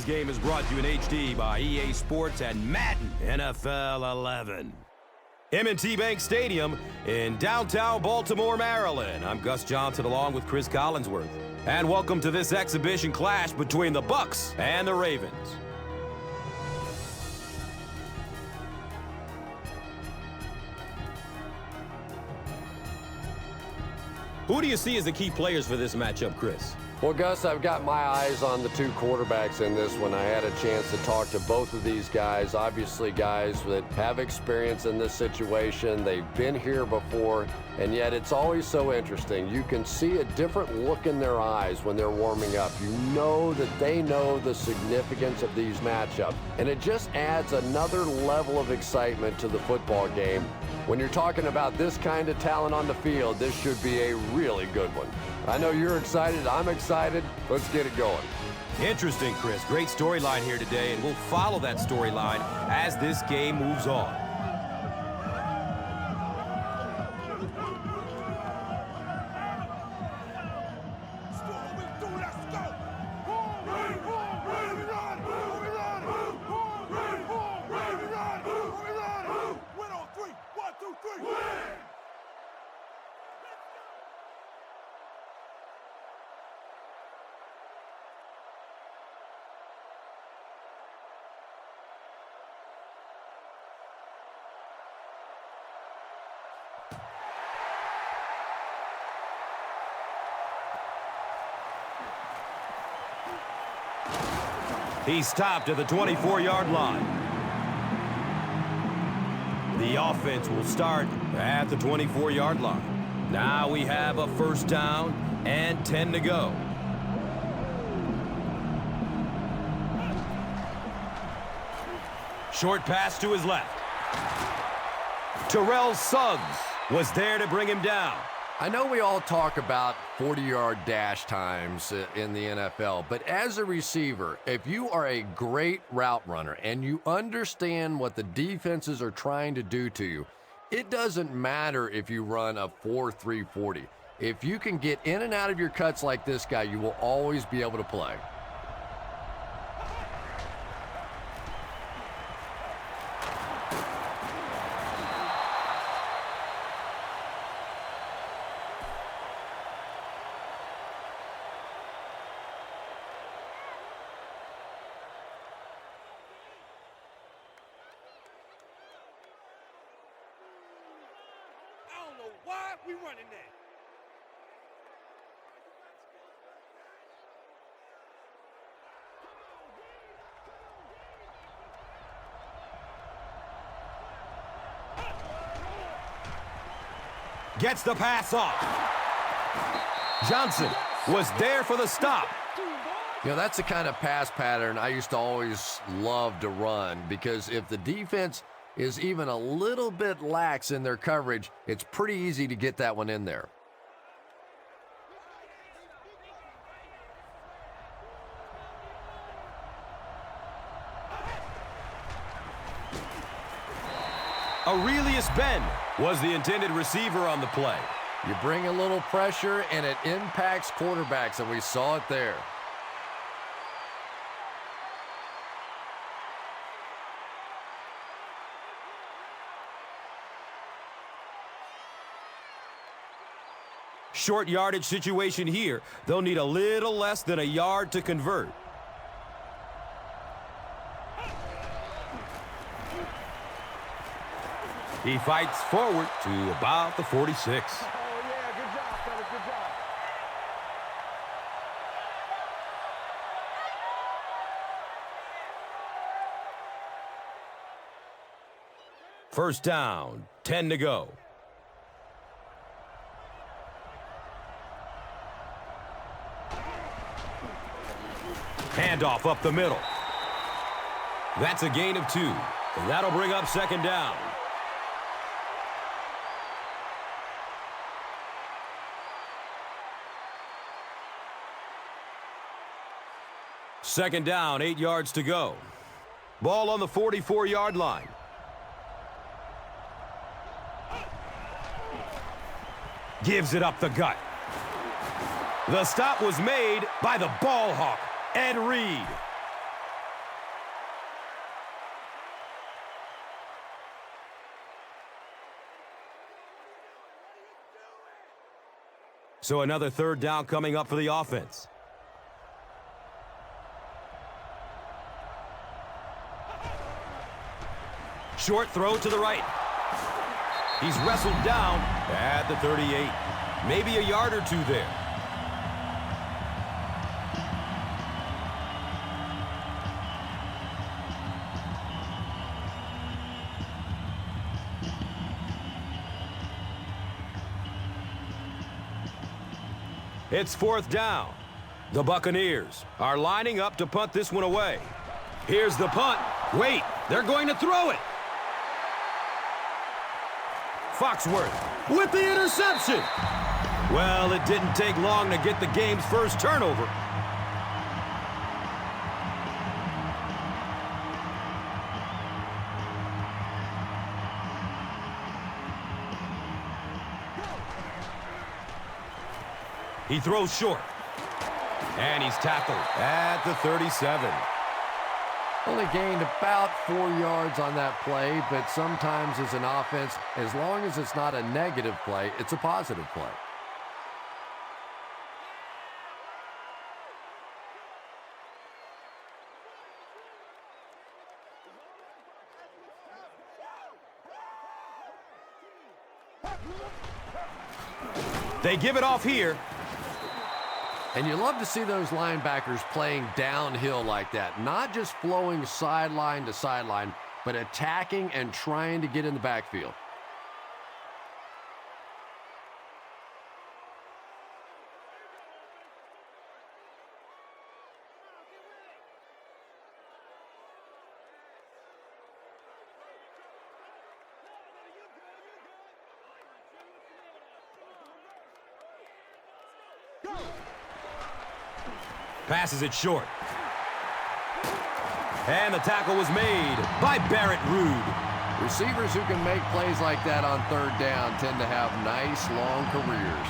Today's game is brought to you in HD by EA Sports and Madden NFL 11. M&T Bank Stadium in downtown Baltimore, Maryland. I'm Gus Johnson along with Chris Collinsworth. And welcome to this exhibition clash between the Bucs and the Ravens. Who do you see as the key players for this matchup, Chris? Well, Gus, I've got my eyes on the two quarterbacks in this one. I had a chance to talk to both of these guys, obviously guys that have experience in this situation. They've been here before, and yet it's always so interesting. You can see a different look in their eyes when they're warming up. You know that they know the significance of these matchups, and it just adds another level of excitement to the football game. When you're talking about this kind of talent on the field, this should be a really good one. I know you're excited. I'm excited. Let's get it going. Interesting, Chris. Great storyline here today, and we'll follow that storyline as this game moves on. He stopped at the 24-yard line. The offense will start at the 24-yard line. Now we have a first down and 10 to go. Short pass to his left. Terrell Suggs was there to bring him down. I know we all talk about 40-yard dash times in the NFL, but as a receiver, if you are a great route runner and you understand what the defenses are trying to do to you, it doesn't matter if you run a 4.3 40. If you can get in and out of your cuts like this guy, you will always be able to play. Why we running that? Gets the pass off. Johnson was there for the stop. You know, that's the kind of pass pattern I used to always love to run, because if the defense is even a little bit lax in their coverage, it's pretty easy to get that one in there. Aurelius Ben was the intended receiver on the play. You bring a little pressure and it impacts quarterbacks, and we saw it there. Short yardage situation here. They'll need a little less than a yard to convert. He fights forward to about the 46. Oh, yeah, good job, fellas, good job. First down, 10 to go. Handoff up the middle. That's a gain of 2. And that'll bring up second down. Second down, 8 yards to go. Ball on the 44-yard line. Gives it up the gut. The stop was made by the ball hawk, Ed Reed. So another third down coming up for the offense. Short throw to the right. He's wrestled down at the 38. Maybe a yard or two there. It's fourth down. The Buccaneers are lining up to punt this one away. Here's the punt. Wait, they're going to throw it. Foxworth with the interception. Well, it didn't take long to get the game's first turnover. He throws short. And he's tackled at the 37. Only gained about 4 yards on that play, but sometimes as an offense, as long as it's not a negative play, it's a positive play. They give it off here. And you love to see those linebackers playing downhill like that, not just flowing sideline to sideline, but attacking and trying to get in the backfield. Passes it short. And the tackle was made by Barrett Ruud. Receivers who can make plays like that on third down tend to have nice, long careers.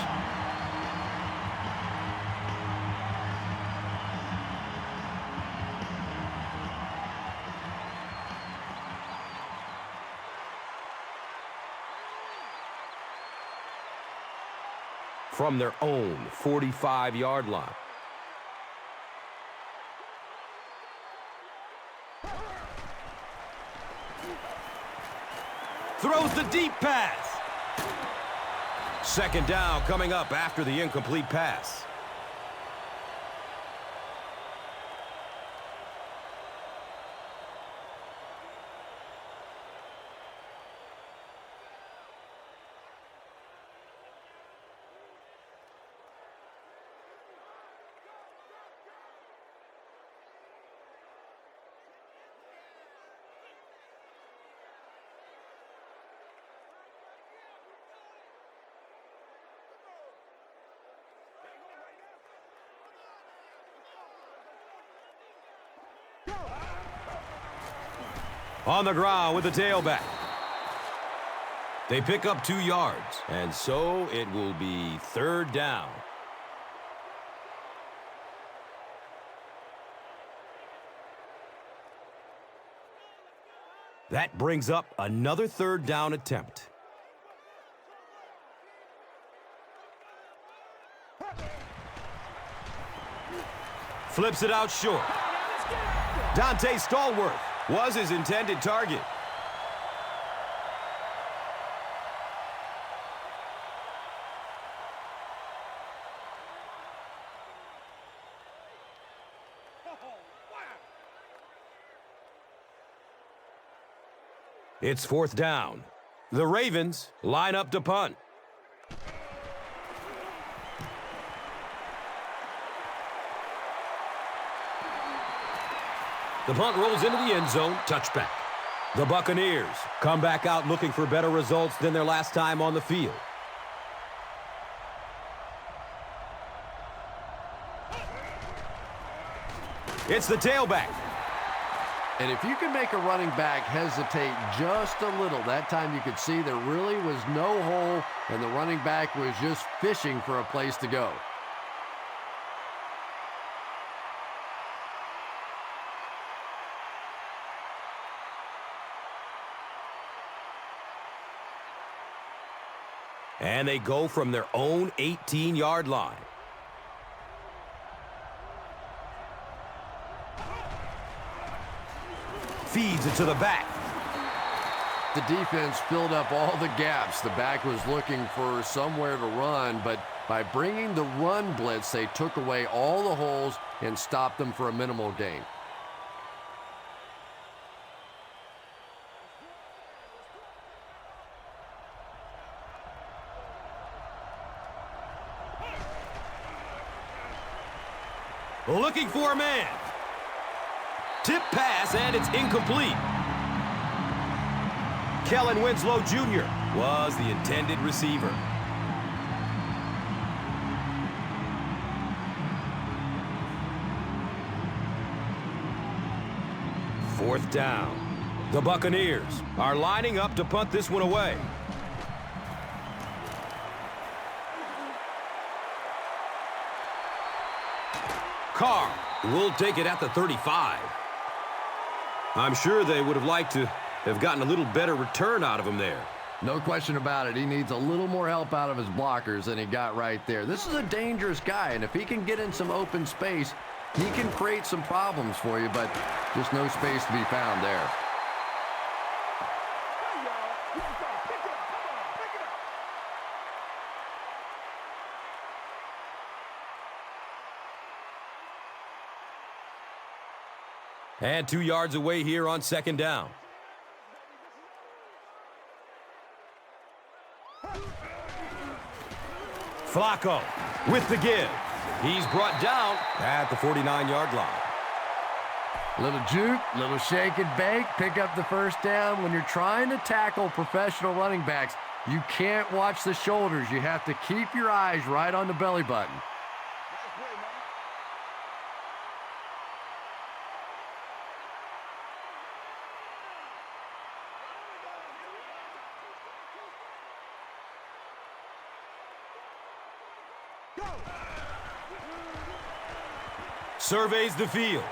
From their own 45-yard line. Throws the deep pass. Second down coming up after the incomplete pass. On the ground with the tailback. They pick up 2 yards, and so it will be third down. That brings up another third down attempt. Flips it out short. Dante Stallworth was his intended target. It's fourth down. The Ravens line up to punt. The punt rolls into the end zone. Touchback. The Buccaneers come back out looking for better results than their last time on the field. It's the tailback. And if you can make a running back hesitate just a little, that time you could see there really was no hole and the running back was just fishing for a place to go. And they go from their own 18-yard line. Feeds it to the back. The defense filled up all the gaps. The back was looking for somewhere to run, but by bringing the run blitz, they took away all the holes and stopped them for a minimal gain. Looking for a man. Tip pass, and it's incomplete. Kellen Winslow Jr. was the intended receiver. Fourth down. The Buccaneers are lining up to punt this one away. Carr will take it at the 35. I'm sure they would have liked to have gotten a little better return out of him there. No question about it. He needs a little more help out of his blockers than he got right there. This is a dangerous guy, and if he can get in some open space, he can create some problems for you, but just no space to be found there. And 2 yards away here on second down. Flacco with the give. He's brought down at the 49-yard line. Little juke, little shake and bake, pick up the first down. When you're trying to tackle professional running backs, you can't watch the shoulders. You have to keep your eyes right on the belly button. Surveys the field.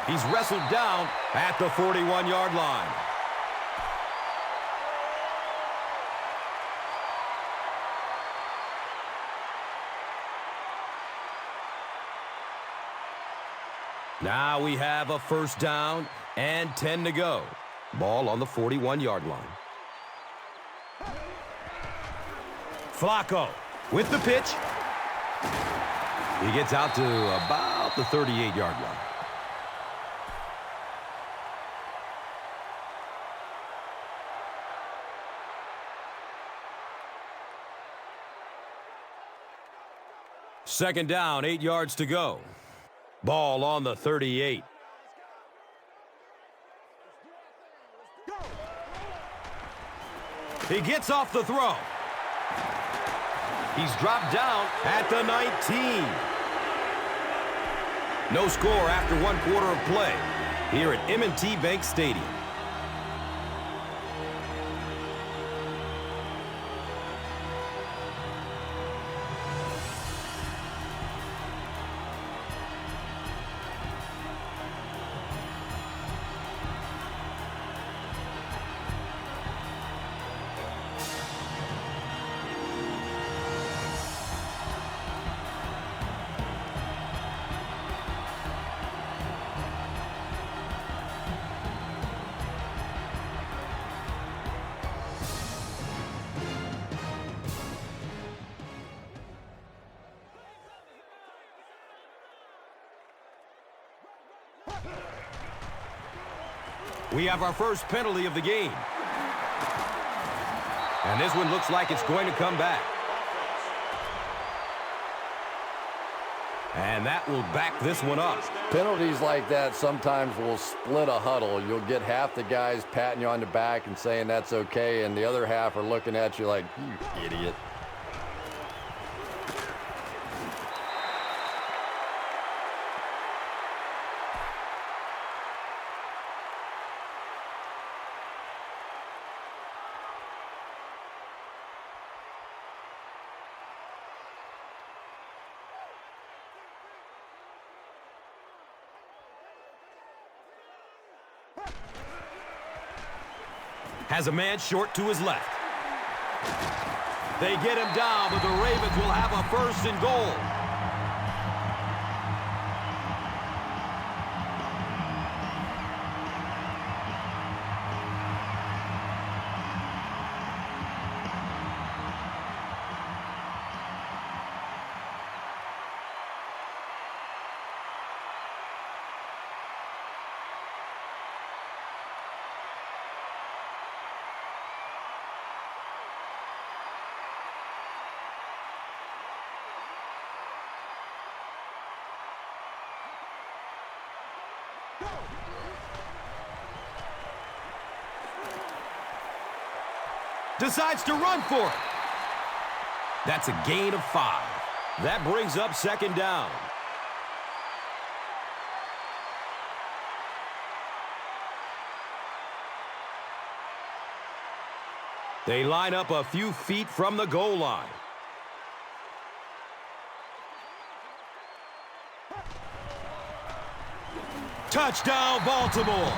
He's wrestled down at the 41-yard line. Now we have a first down and 10 to go. Ball on the 41-yard line. Flacco with the pitch. He gets out to about the 38-yard line. Second down, 8 yards to go. Ball on the 38. He gets off the throw. He's dropped down at the 19. No score after 1 quarter of play here at M&T Bank Stadium. We have our first penalty of the game. And this one looks like it's going to come back. And that will back this one up. Penalties like that sometimes will split a huddle. You'll get half the guys patting you on the back and saying that's okay, and the other half are looking at you like, you idiot. Has a man short to his left. They get him down, but the Ravens will have a 1st and goal. Decides to run for it. That's a gain of 5. That brings up 2nd down. They line up a few feet from the goal line. Touchdown, Baltimore.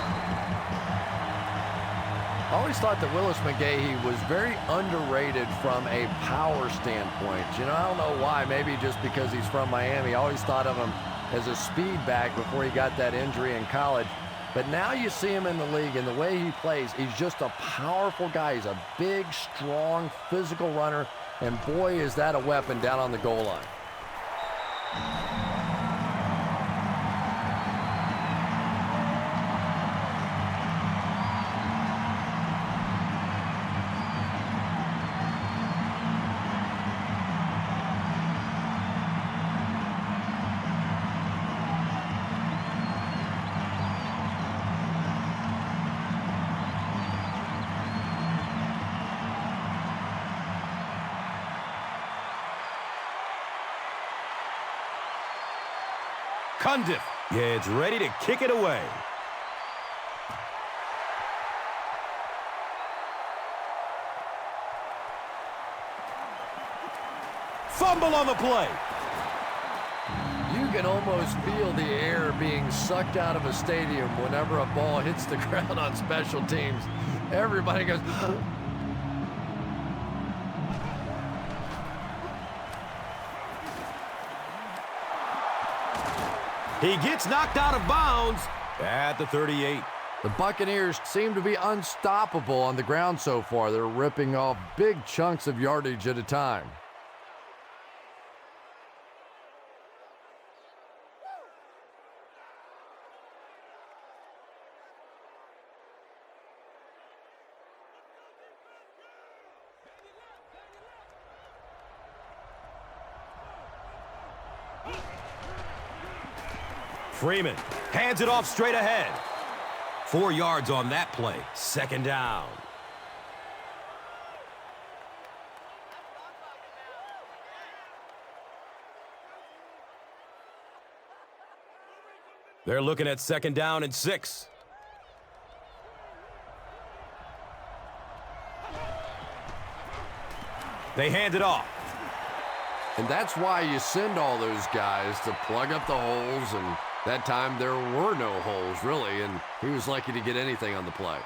I always thought that Willis McGahee was very underrated from a power standpoint. You know, I don't know why. Maybe just because he's from Miami. I always thought of him as a speed back before he got that injury in college. But now you see him in the league, and the way he plays, he's just a powerful guy. He's a big, strong, physical runner, and boy, is that a weapon down on the goal line. Cundiff gets ready to kick it away. Fumble on the play. You can almost feel the air being sucked out of a stadium whenever a ball hits the ground on special teams. Everybody goes... He gets knocked out of bounds at the 38. The Buccaneers seem to be unstoppable on the ground so far. They're ripping off big chunks of yardage at a time. Freeman hands it off straight ahead. 4 yards on that play. 2nd down. They're looking at 2nd down and 6. They hand it off. And that's why you send all those guys to plug up the holes, and that time there were no holes, really, and he was lucky to get anything on the play.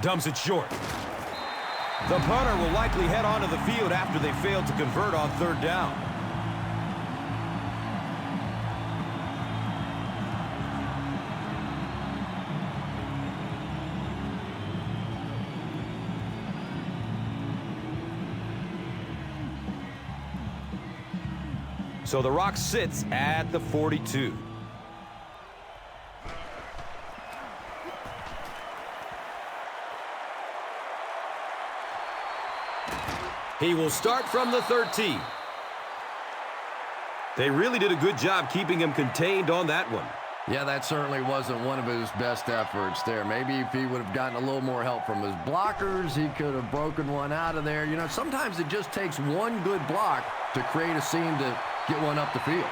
Dumps it short. The punter will likely head onto the field after they failed to convert on 3rd down. So the Rock sits at the 42. He will start from the 13. They really did a good job keeping him contained on that one. Yeah, that certainly wasn't one of his best efforts there. Maybe if he would have gotten a little more help from his blockers, he could have broken one out of there. You know, sometimes it just takes one good block to create a scene to get one up the field.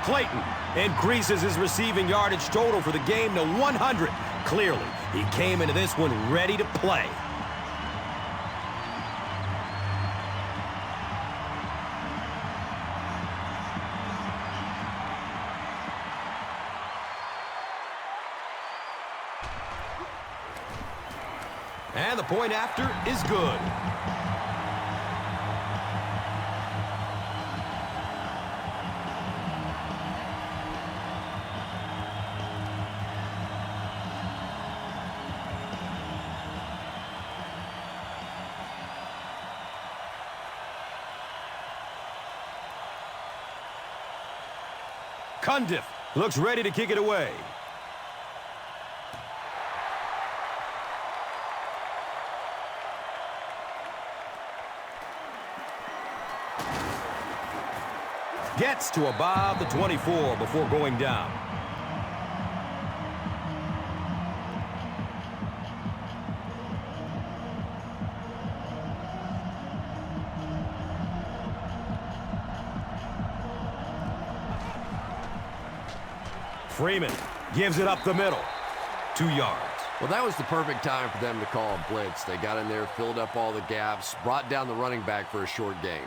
Clayton increases his receiving yardage total for the game to 100. Clearly, he came into this one ready to play. And the point after is good. Cundiff looks ready to kick it away. Gets to about the 24 before going down. Freeman gives it up the middle. 2 yards. Well, that was the perfect time for them to call a blitz. They got in there, filled up all the gaps, brought down the running back for a short gain.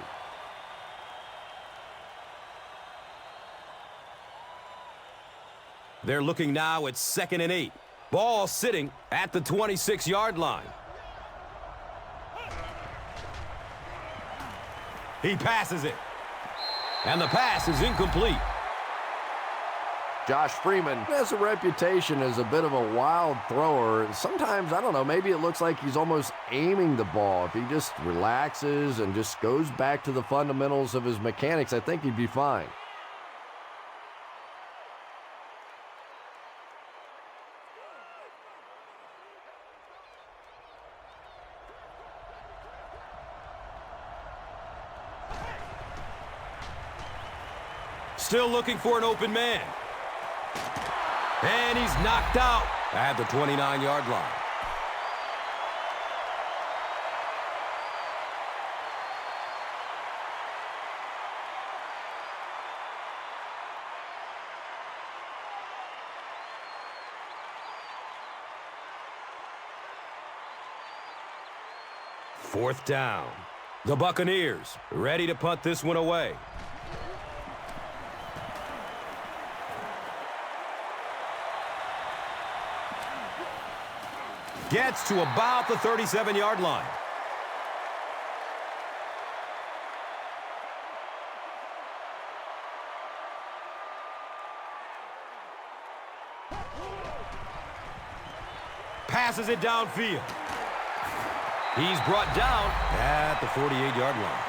They're looking now at 2nd and 8. Ball sitting at the 26-yard line. He passes it. And the pass is incomplete. Josh Freeman has a reputation as a bit of a wild thrower. Sometimes, I don't know, maybe it looks like he's almost aiming the ball. If he just relaxes and just goes back to the fundamentals of his mechanics, I think he'd be fine. Still looking for an open man. And he's knocked out at the 29-yard line. Fourth down. The Buccaneers ready to punt this one away. Gets to about the 37-yard line. Passes it downfield. He's brought down at the 48-yard line.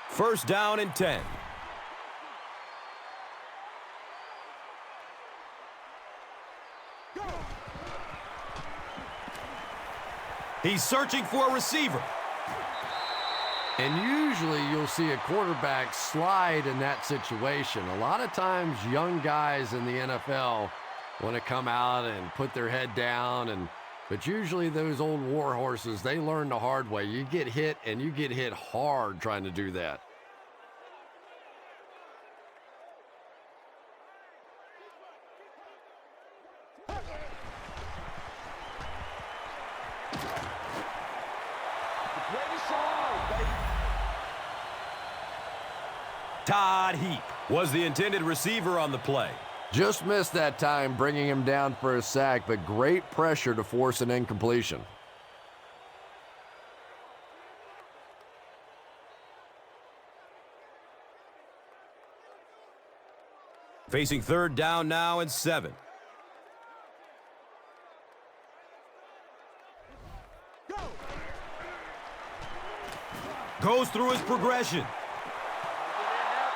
First down and 10. He's searching for a receiver. And usually you'll see a quarterback slide in that situation. A lot of times young guys in the NFL want to come out and put their head down, but usually those old war horses, they learn the hard way. You get hit, and you get hit hard trying to do that. Todd Heap was the intended receiver on the play. Just missed that time, bringing him down for a sack, but great pressure to force an incompletion. Facing third down now and 7. Goes through his progression.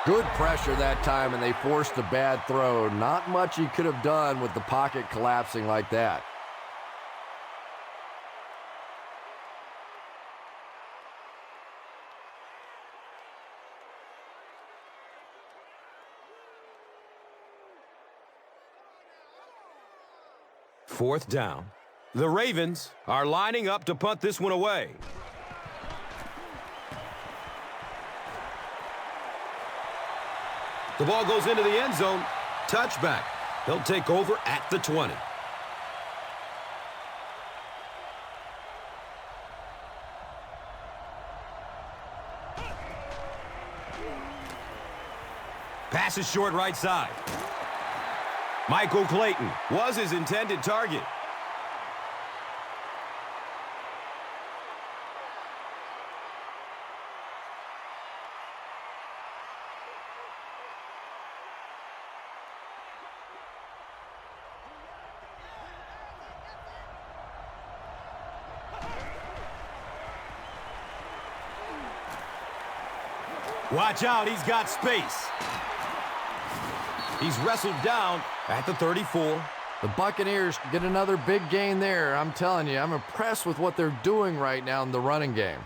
Good pressure that time, and they forced a bad throw. Not much he could have done with the pocket collapsing like that. 4th down. The Ravens are lining up to punt this one away. The ball goes into the end zone. Touchback. He'll take over at the 20. Pass is short right side. Michael Clayton was his intended target. Watch out, he's got space. He's wrestled down at the 34. The Buccaneers get another big gain there. I'm telling you, I'm impressed with what they're doing right now in the running game.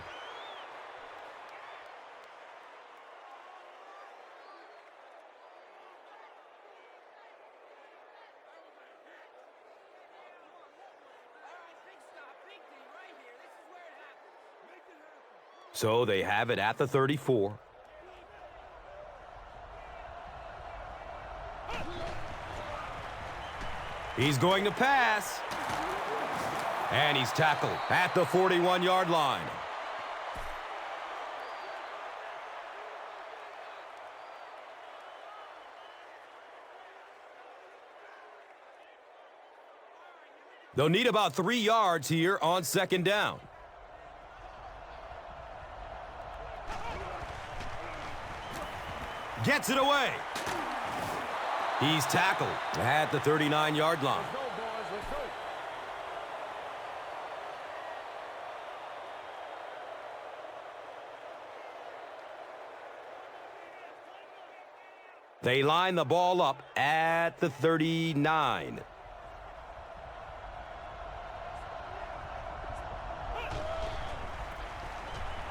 So they have it at the 34. He's going to pass. And he's tackled at the 41-yard line. They'll need about 3 yards here on 2nd down. Gets it away. He's tackled at the 39-yard line. They line the ball up at the 39.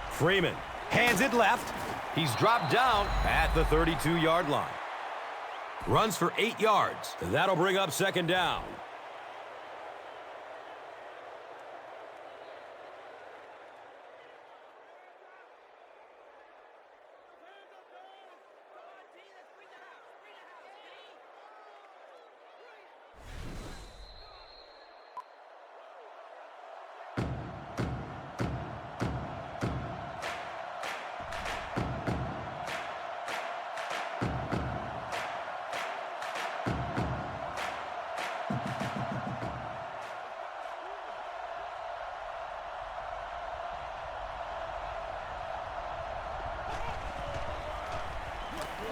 Freeman hands it left. He's dropped down at the 32-yard line. Runs for 8 yards. That'll bring up 2nd down.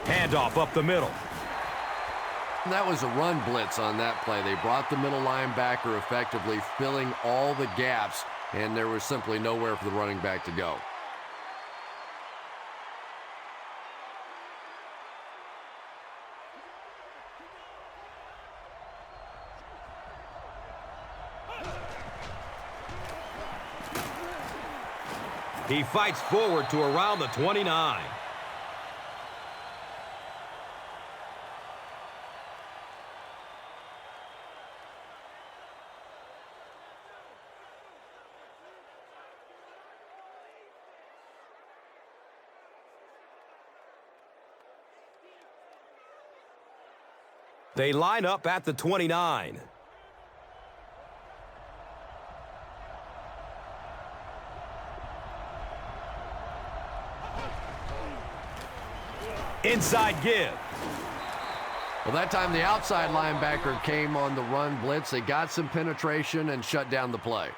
Handoff up the middle. That was a run blitz on that play. They brought the middle linebacker effectively, filling all the gaps, and there was simply nowhere for the running back to go. He fights forward to around the 29. They line up at the 29. Inside give. Well, that time the outside linebacker came on the run blitz. They got some penetration and shut down the play.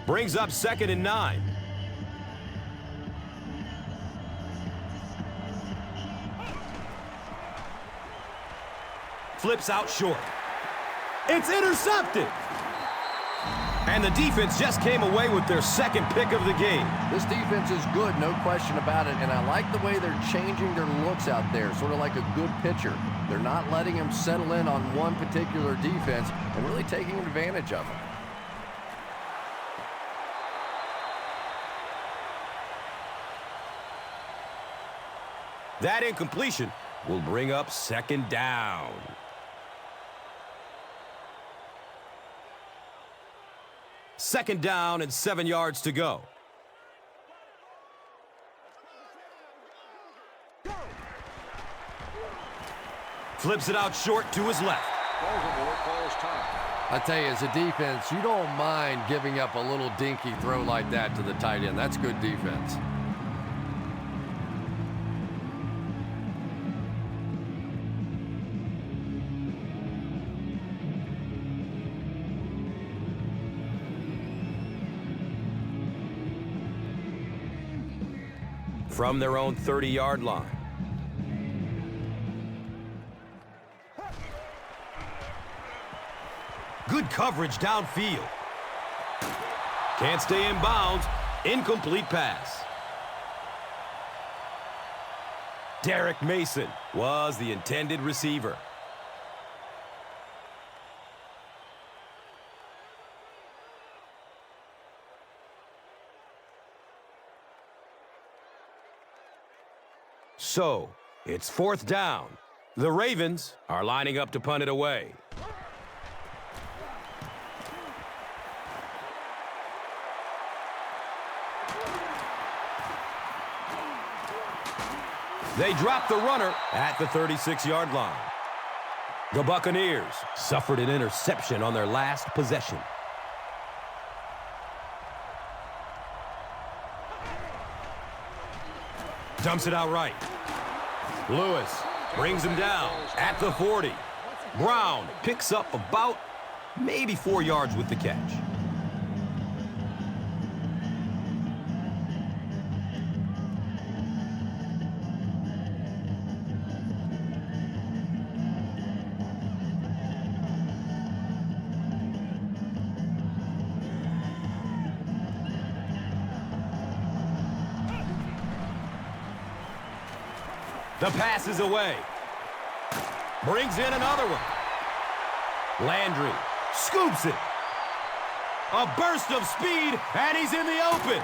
Brings up 2nd and 9. Flips out short. It's intercepted. And the defense just came away with their 2nd pick of the game. This defense is good, no question about it, and I like the way they're changing their looks out there, sort of like a good pitcher. They're not letting him settle in on one particular defense and really taking advantage of them. That incompletion will bring up second down. Second down and 7 yards to go. Flips it out short to his left. I tell you, as a defense, you don't mind giving up a little dinky throw like that to the tight end. That's good defense. From their own 30-yard line. Good coverage downfield. Can't stay in bounds. Incomplete pass. Derek Mason was the intended receiver. So, it's fourth down. The Ravens are lining up to punt it away. They drop the runner at the 36-yard line. The Buccaneers suffered an interception on their last possession. Dumps it out right. Lewis brings him down at the 40. Brown picks up about maybe 4 yards with the catch. The pass is away. Brings in another one. Landry scoops it. A burst of speed, and he's in the open.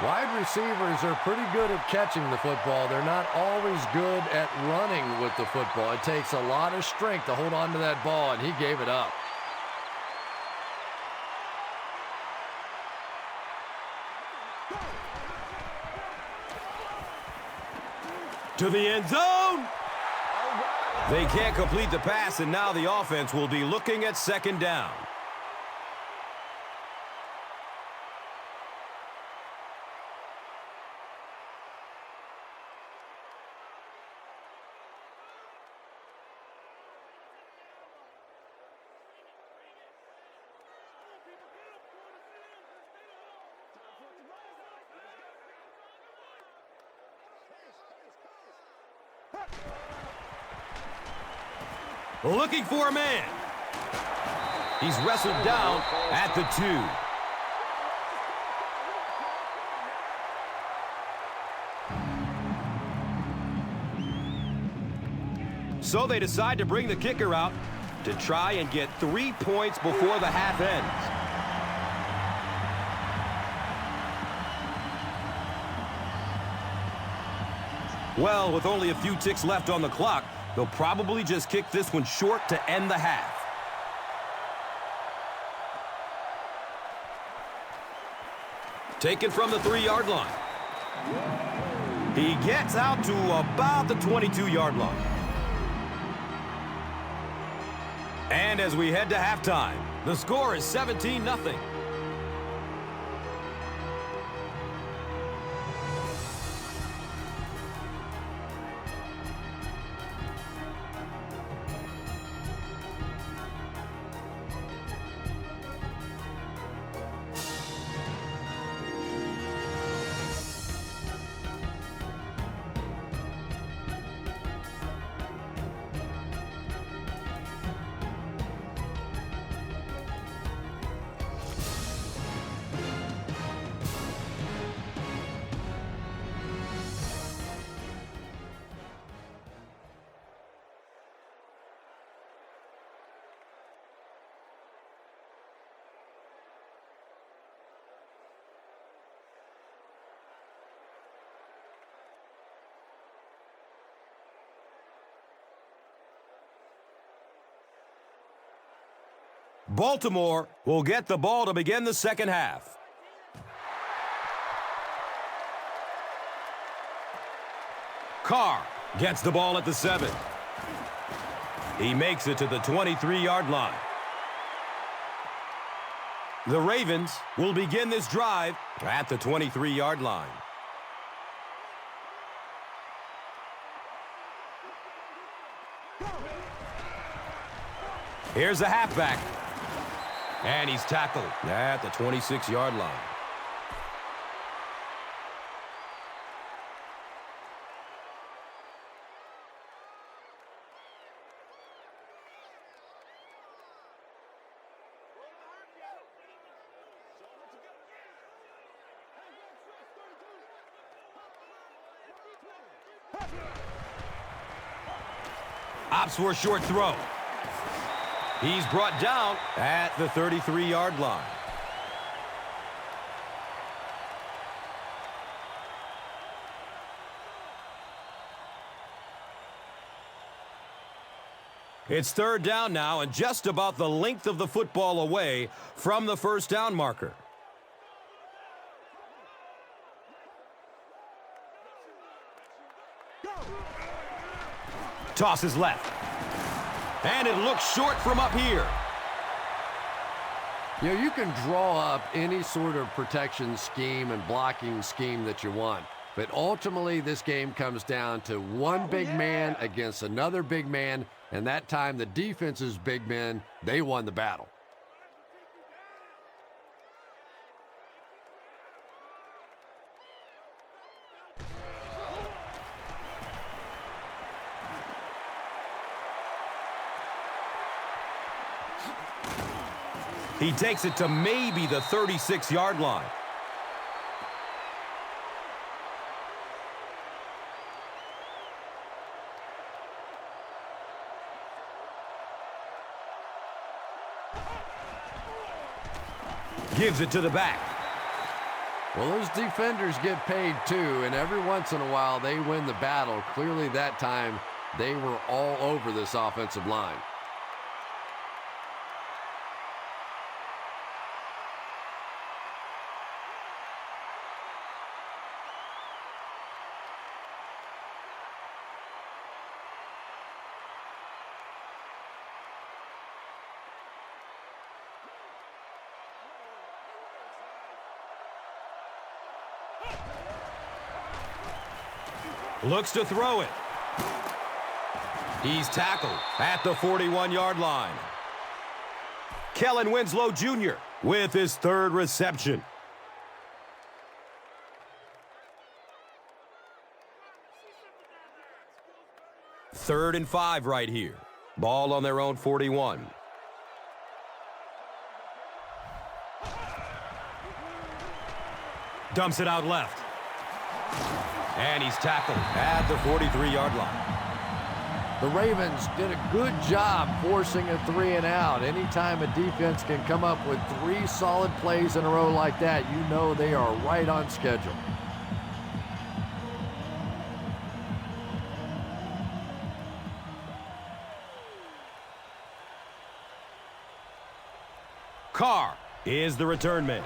Wide receivers are pretty good at catching the football. They're not always good at running with the football. It takes a lot of strength to hold on to that ball, and he gave it up. To the end zone. They can't complete the pass, and now the offense will be looking at second down. Looking for a man. He's wrestled down at the 2. So they decide to bring the kicker out to try and get 3 points before the half ends. Well, with only a few ticks left on the clock, they'll probably just kick this one short to end the half. Taken from the 3-yard line. He gets out to about the 22-yard line. And as we head to halftime, the score is 17-0. Baltimore will get the ball to begin the second half. Carr gets the ball at the 7. He makes it to the 23-yard line. The Ravens will begin this drive at the 23-yard line. Here's the halfback. And he's tackled at the 26-yard line. Opts for a short throw. He's brought down at the 33-yard line. It's third down now and just about the length of the football away from the first down marker. Tosses left. And it looks short from up here. You know, you can draw up any sort of protection scheme and blocking scheme that you want. But ultimately, this game comes down to one big man against another big man. And that time, the defense's big men, they won the battle. He takes it to maybe the 36-yard line. Gives it to the back. Well, those defenders get paid too, and every once in a while they win the battle. Clearly that time they were all over this offensive line. Looks to throw it. He's tackled at the 41-yard line. Kellen Winslow Jr. with his third reception. Third and 5 right here. Ball on their own 41. Dumps it out left. And he's tackled at the 43-yard line. The Ravens did a good job forcing a 3-and-out. Anytime a defense can come up with 3 solid plays in a row like that, you know they are right on schedule. Carr is the return man.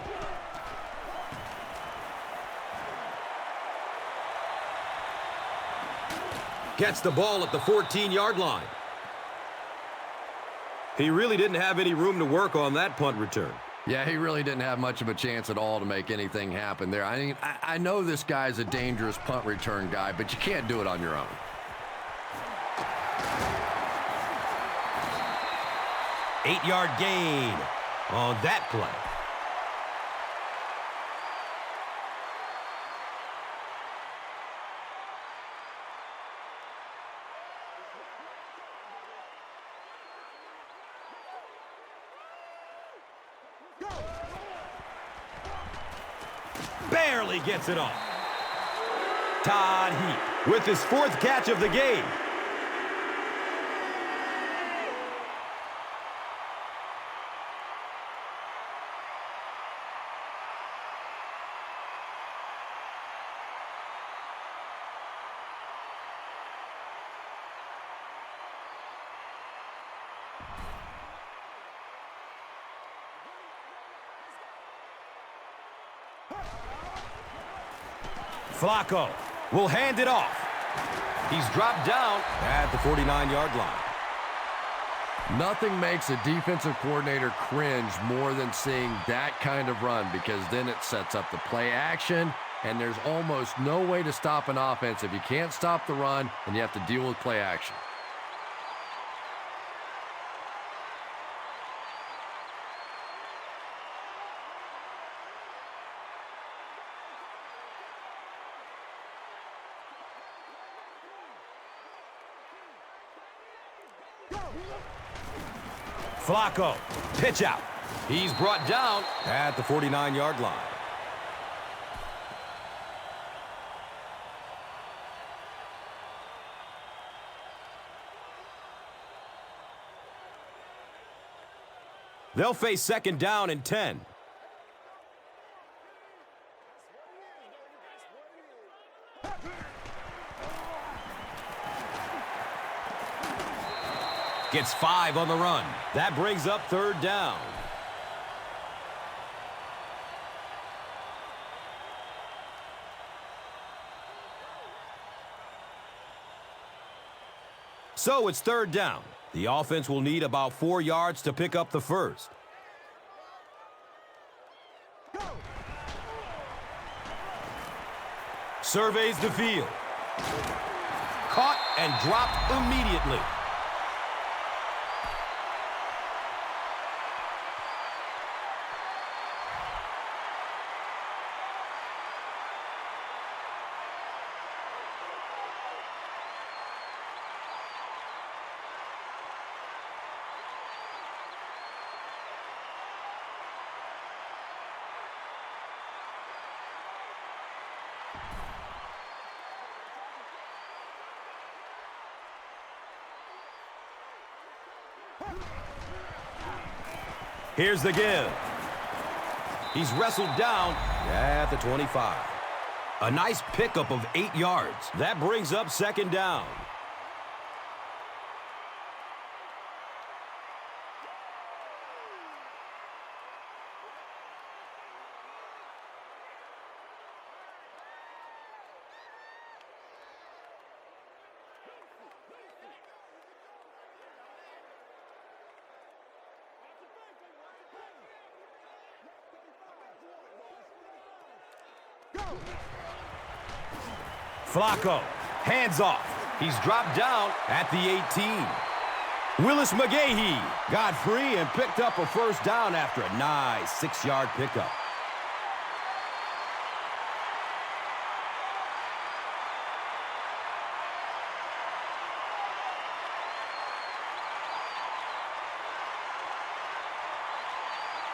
Gets the ball at the 14-yard line. He really didn't have any room to work on that punt return. Yeah, he really didn't have much of a chance at all to make anything happen there. I mean, I know this guy's a dangerous punt return guy, but you can't do it on your own. Eight-yard gain on that play. Barely gets it off. Todd Heap with his 4th catch of the game. Flacco will hand it off. He's dropped down at the 49-yard line. Nothing makes a defensive coordinator cringe more than seeing that kind of run, because then it sets up the play action, and there's almost no way to stop an offense if you can't stop the run and you have to deal with play action. Flacco, pitch out. He's brought down at the 49-yard line. They'll face second down and 10. Gets 5 on the run. That brings up third down. So it's third down. The offense will need about 4 yards to pick up the first. Surveys the field. Caught and dropped immediately. Here's the give. He's wrestled down at the 25. A nice pickup of 8 yards. That brings up second down. Flacco, hands off. He's dropped down at the 18. Willis McGahee got free and picked up a first down after a nice 6-yard pickup.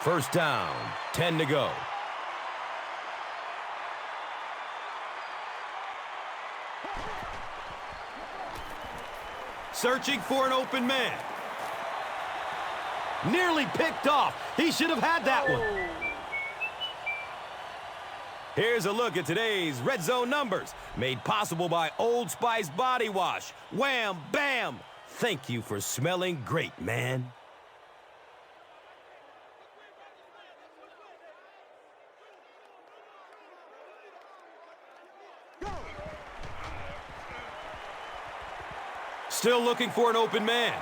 First down, 10 to go. Searching for an open man. Nearly picked off. He should have had that one. Here's a look at today's Red Zone numbers, made possible by Old Spice Body Wash. Wham, bam. Thank you for smelling great, man. Still looking for an open man.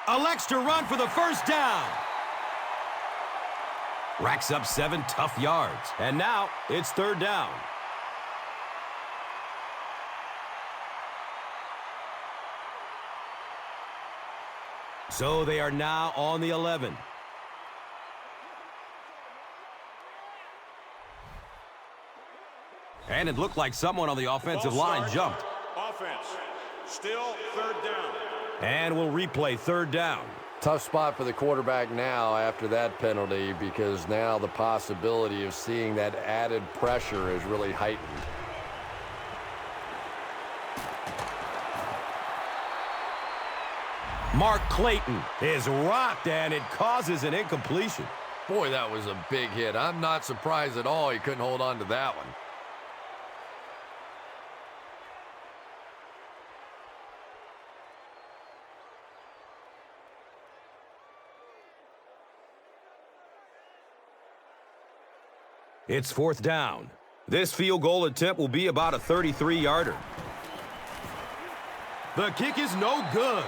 Elects to run for the first down. Racks up 7 tough yards. And now it's third down. So they are now on the 11. And it looked like someone on the offensive line jumped. Offense. Still third down. And we'll replay third down. Tough spot for the quarterback now after that penalty, because now the possibility of seeing that added pressure is really heightened. Mark Clayton is rocked, and it causes an incompletion. Boy, that was a big hit. I'm not surprised at all he couldn't hold on to that one. It's 4th down. This field goal attempt will be about a 33-yarder. The kick is no good.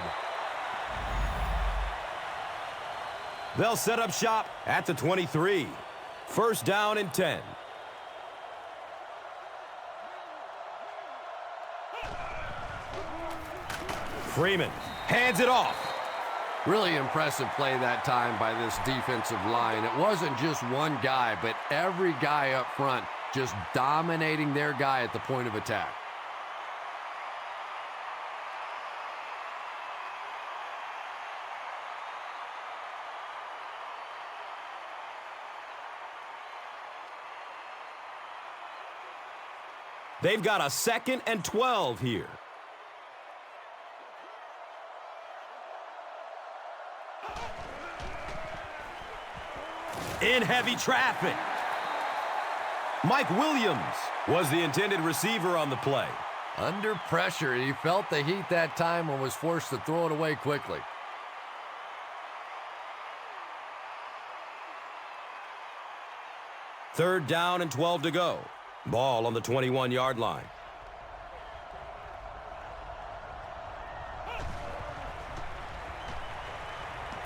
They'll set up shop at the 23. 1st down and 10. Freeman hands it off. Really impressive play that time by this defensive line. It wasn't just one guy, but every guy up front just dominating their guy at the point of attack. They've got a 2nd and 12 here. In heavy traffic. Mike Williams was the intended receiver on the play. Under pressure, he felt the heat that time and was forced to throw it away quickly. Third down and 12 to go. Ball on the 21-yard line.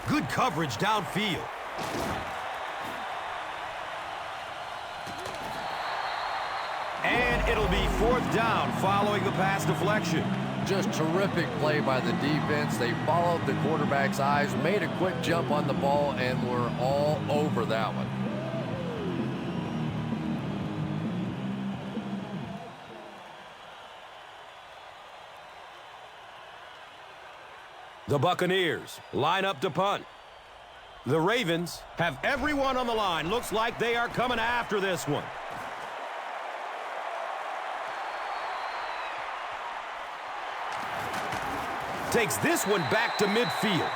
Good coverage downfield. And it'll be 4th down following the pass deflection. Just terrific play by the defense. They followed the quarterback's eyes, made a quick jump on the ball, and were all over that one. The Buccaneers line up to punt. The Ravens have everyone on the line. Looks like they are coming after this one. Takes this one back to midfield.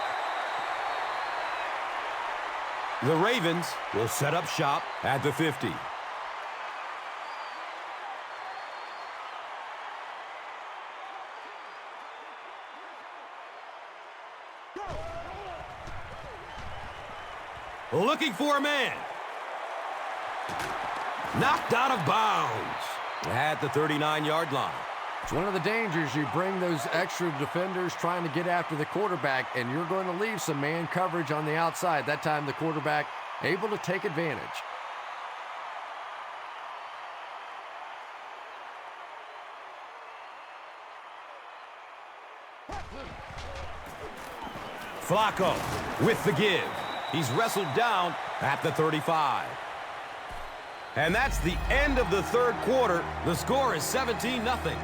The Ravens will set up shop at the 50. Looking for a man. Knocked out of bounds at the 39-yard line. It's one of the dangers. You bring those extra defenders trying to get after the quarterback, and you're going to leave some man coverage on the outside. That time the quarterback able to take advantage. Flacco with the give. He's wrestled down at the 35. And that's the end of the third quarter. The score is 17-0.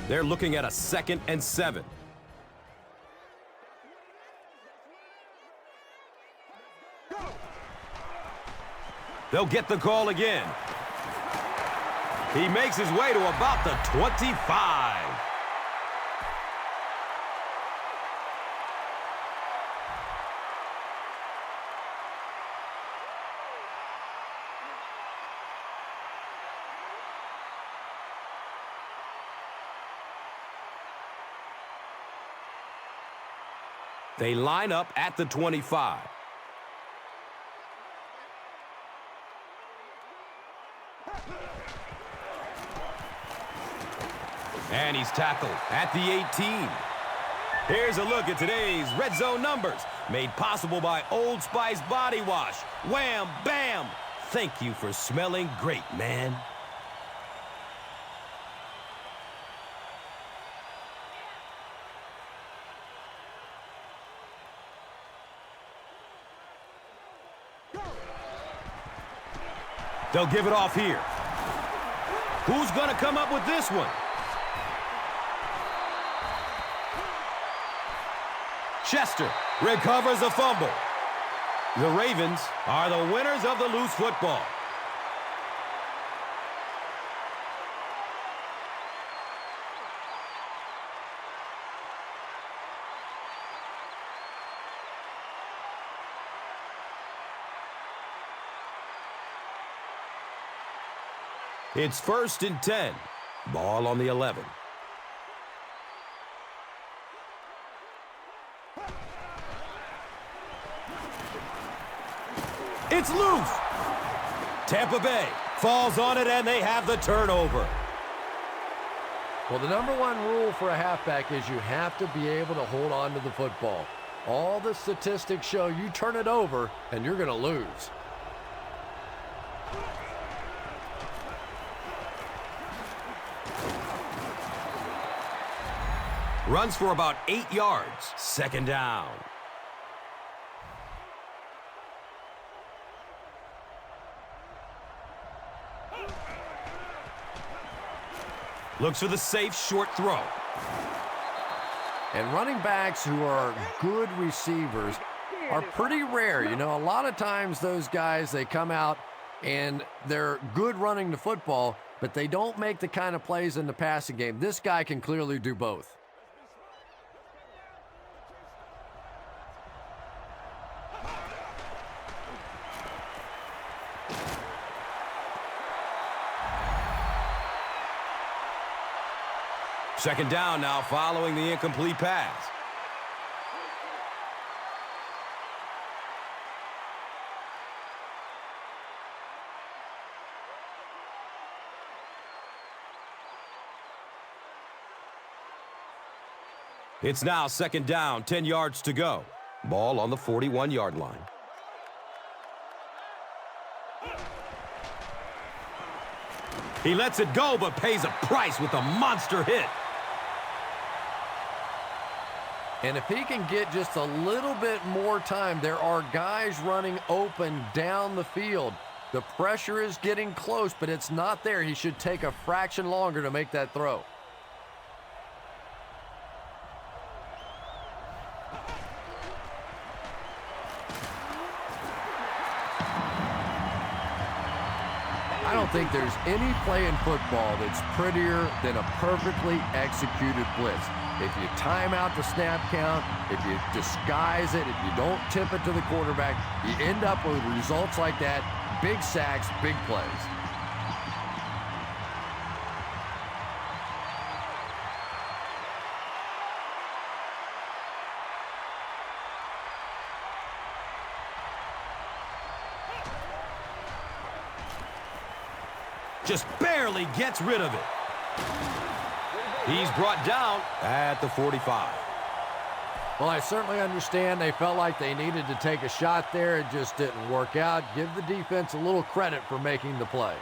They're looking at a 2nd and 7. They'll get the call again. He makes his way to about the 25. They line up at the 25. And he's tackled at the 18. Here's a look at today's Red Zone numbers, made possible by Old Spice Body Wash. Wham, bam! Thank you for smelling great, man. They'll give it off here. Who's going to come up with this one? Chester recovers a fumble. The Ravens are the winners of the loose football. It's 1st and 10. Ball on the 11. It's loose. Tampa Bay falls on it, and they have the turnover. Well, the number one rule for a halfback is you have to be able to hold on to the football. All the statistics show you turn it over, and you're going to lose. Runs for about 8 yards. 2nd down. Looks for the safe short throw. And running backs who are good receivers are pretty rare. You know, a lot of times those guys, they come out and they're good running the football, but they don't make the kind of plays in the passing game. This guy can clearly do both. Second down now following the incomplete pass. It's now 2nd down, 10 yards to go. Ball on the 41-yard line. He lets it go, but pays a price with a monster hit. And if he can get just a little bit more time, there are guys running open down the field. The pressure is getting close, but it's not there. He should take a fraction longer to make that throw. I don't think there's any play in football that's prettier than a perfectly executed blitz. If you time out the snap count, if you disguise it, if you don't tip it to the quarterback, you end up with results like that. Big sacks, big plays. Just barely gets rid of it. He's brought down at the 45. Well, I certainly understand they felt like they needed to take a shot there. It just didn't work out. Give the defense a little credit for making the play.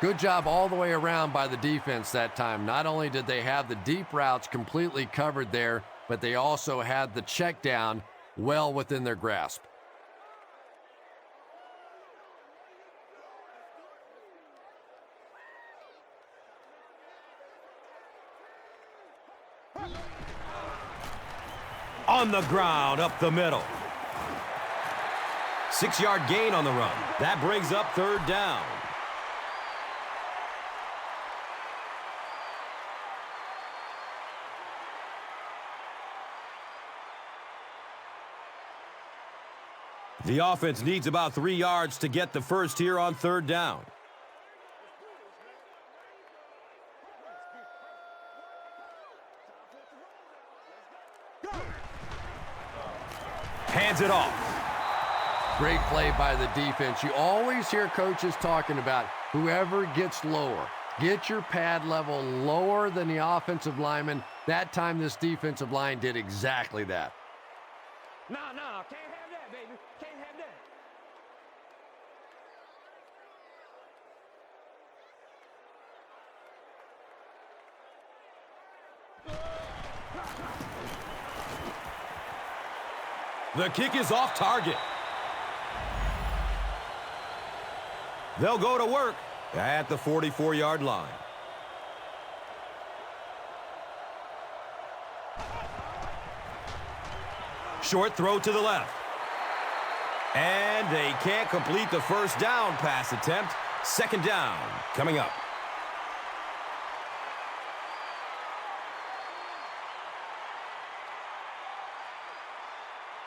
Good job all the way around by the defense that time. Not only did they have the deep routes completely covered there, but they also had the check down well within their grasp. On the ground, up the middle. 6-yard gain on the run. That brings up 3rd down. The offense needs about 3 yards to get the first here on 3rd down. Hands it off. Great play by the defense. You always hear coaches talking about whoever gets lower. Get your pad level lower than the offensive lineman. That time this defensive line did exactly that. No, can't have that, baby. Can't have that. The kick is off target. They'll go to work At the 44-yard line. Short throw to the left. And they can't complete the first down pass attempt. Second down coming up.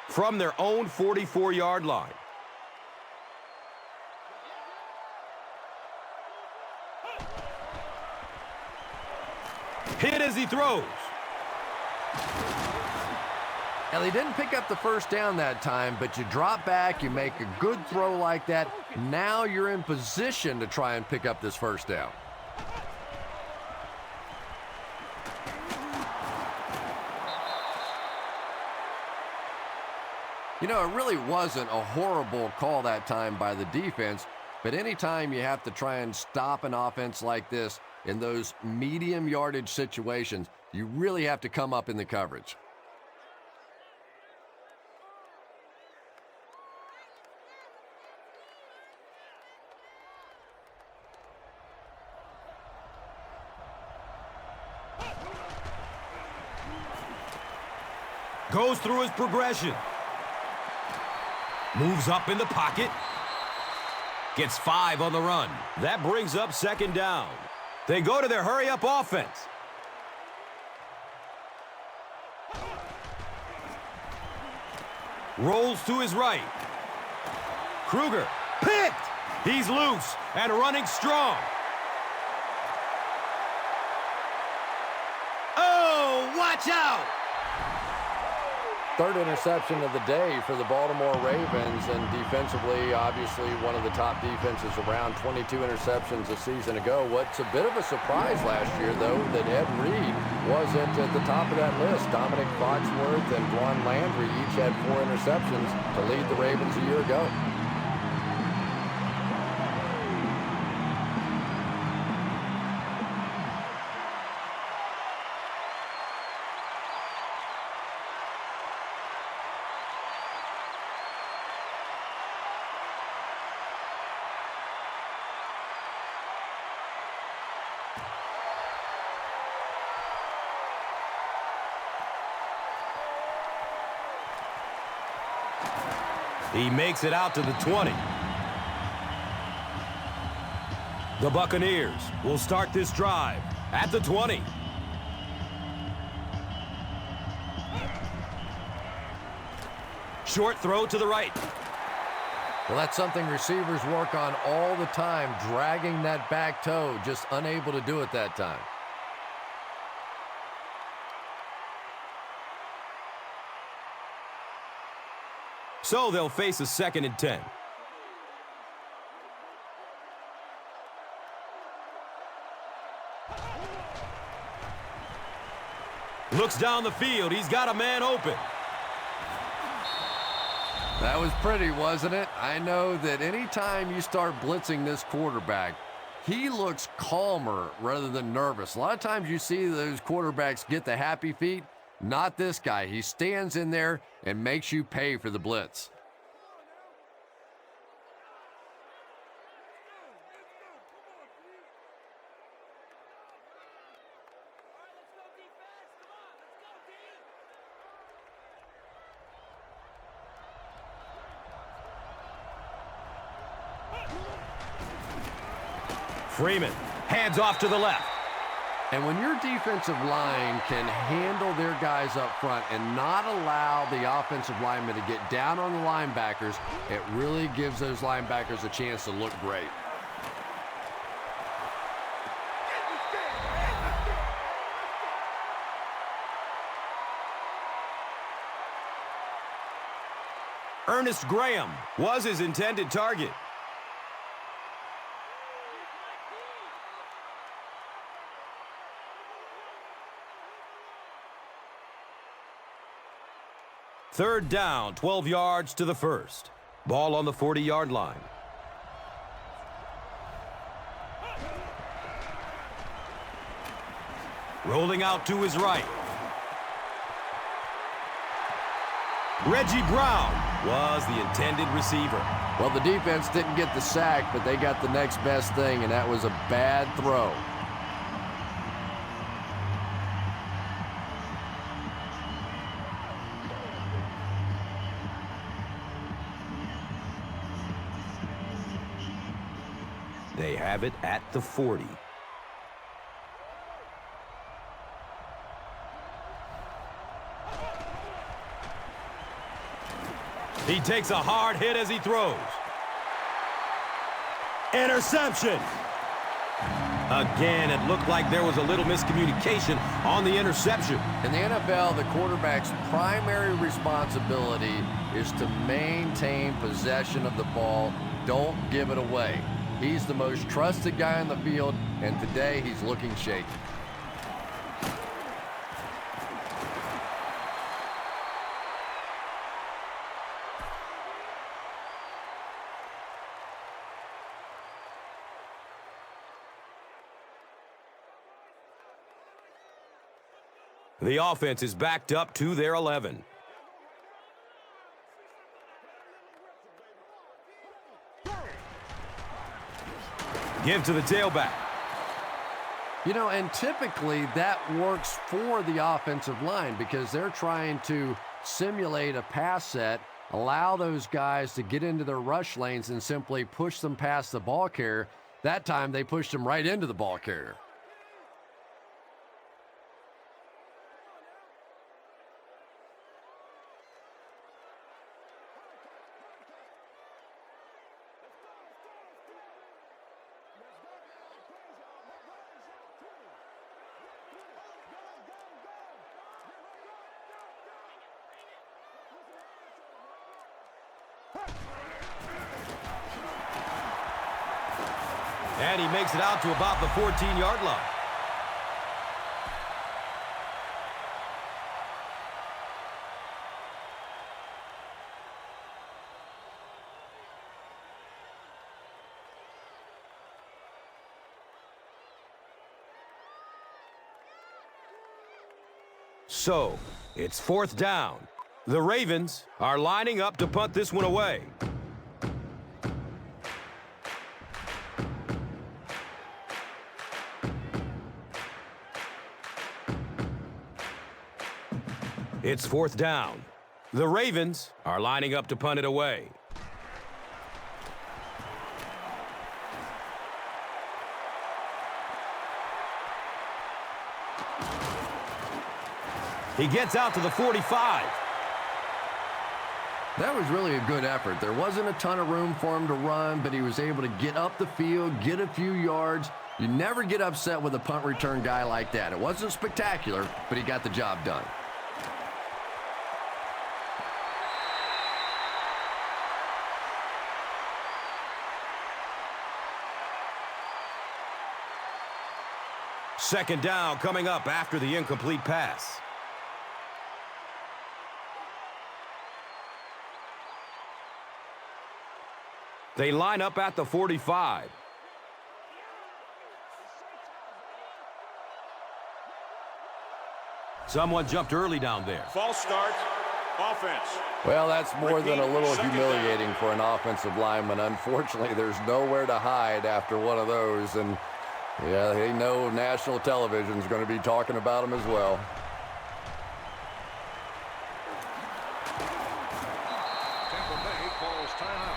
From their own 44-yard line. Hit as he throws. Now, they didn't pick up the first down that time, but you drop back, you make a good throw like that. Now you're in position to try and pick up this first down. You know, it really wasn't a horrible call that time by the defense, but anytime you have to try and stop an offense like this in those medium yardage situations, you really have to come up in the coverage. Goes through his progression. Moves up in the pocket. Gets 5 on the run. That brings up second down. They go to their hurry-up offense. Rolls to his right. Kruger picked. He's loose and running strong. Oh, watch out! Third interception of the day for the Baltimore Ravens, and defensively, obviously, one of the top defenses around. 22 interceptions a season ago. What's a bit of a surprise last year, though, that Ed Reed wasn't at the top of that list. Dominic Foxworth and Dwan Landry each had 4 interceptions to lead the Ravens a year ago. He makes it out to the 20. The Buccaneers will start this drive at the 20. Short throw to the right. Well, that's something receivers work on all the time, dragging that back toe, just unable to do it that time. So they'll face a 2nd and 10. Looks down the field. He's got a man open. That was pretty, wasn't it? I know that anytime you start blitzing this quarterback, he looks calmer rather than nervous. A lot of times you see those quarterbacks get the happy feet. Not this guy. He stands in there and makes you pay for the blitz. Freeman hands off to the left. And when your defensive line can handle their guys up front and not allow the offensive linemen to get down on the linebackers, it really gives those linebackers a chance to look great. Ernest Graham was his intended target. Third down, 12 yards to the first. Ball on the 40-yard line. Rolling out to his right. Reggie Brown was the intended receiver. Well, the defense didn't get the sack, but they got the next best thing, and that was a bad throw. They have it at the 40. He takes a hard hit as he throws. Interception. Again, it looked like there was a little miscommunication on the interception. In the NFL, the quarterback's primary responsibility is to maintain possession of the ball. Don't give it away. He's the most trusted guy on the field, and today he's looking shaky. The offense is backed up to their 11. Give to the tailback. You know, and typically that works for the offensive line because they're trying to simulate a pass set, allow those guys to get into their rush lanes and simply push them past the ball carrier. That time they pushed them right into the ball carrier. And he makes it out to about the 14-yard line. So, it's 4th down. The Ravens are lining up to punt this one away. It's 4th down. The Ravens are lining up to punt it away. He gets out to the 45. That was really a good effort. There wasn't a ton of room for him to run, but he was able to get up the field, get a few yards. You never get upset with a punt return guy like that. It wasn't spectacular, but he got the job done. Second down coming up after the incomplete pass. They line up at the 45. Someone jumped early down there. False start. Offense. Well, that's more than a little Second humiliating for an offensive lineman. Unfortunately, there's nowhere to hide after one of those, and yeah, they know national television is going to be talking about them as well. Tampa Bay calls timeout.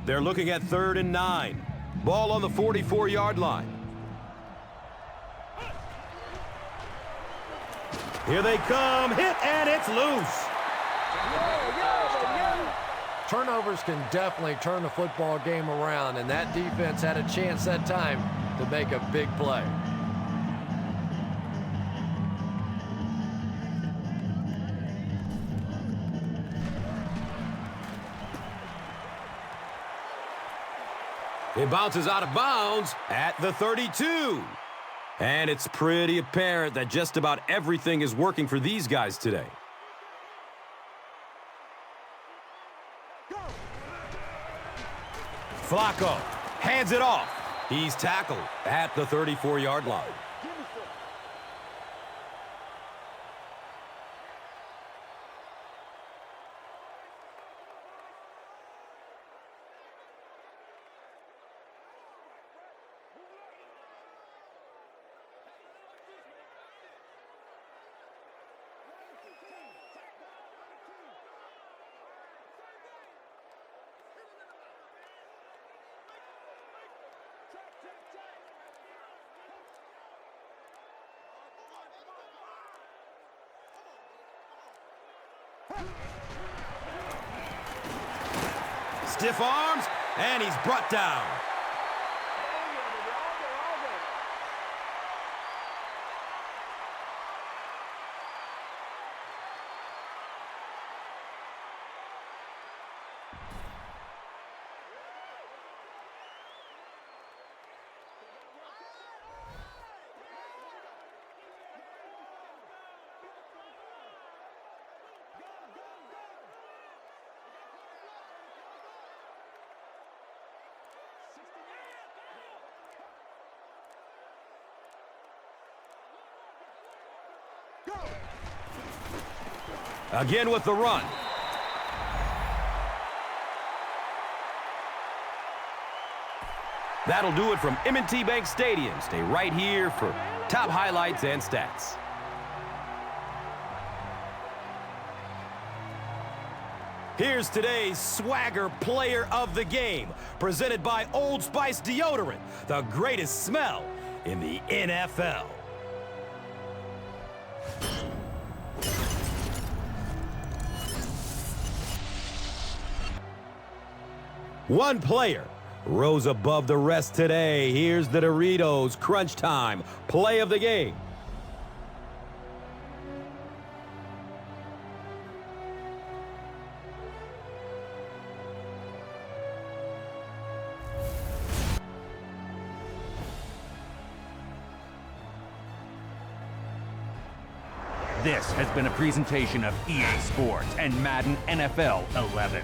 They're looking at 3rd and 9. Ball on the 44-yard line. Here they come. Hit, and it's loose. Turnovers can definitely turn the football game around, and that defense had a chance that time to make a big play. It bounces out of bounds at the 32. And it's pretty apparent that just about everything is working for these guys today. Flacco hands it off. He's tackled at the 34-yard line. Stiff arms, and he's brought down. Again with the run. That'll do it from M&T Bank Stadium. Stay right here for top highlights and stats. Here's today's Swagger Player of the Game, presented by Old Spice Deodorant, the greatest smell in the NFL. One player rose above the rest today. Here's the Doritos Crunch Time Play of the Game. This has been a presentation of EA Sports and Madden NFL 11.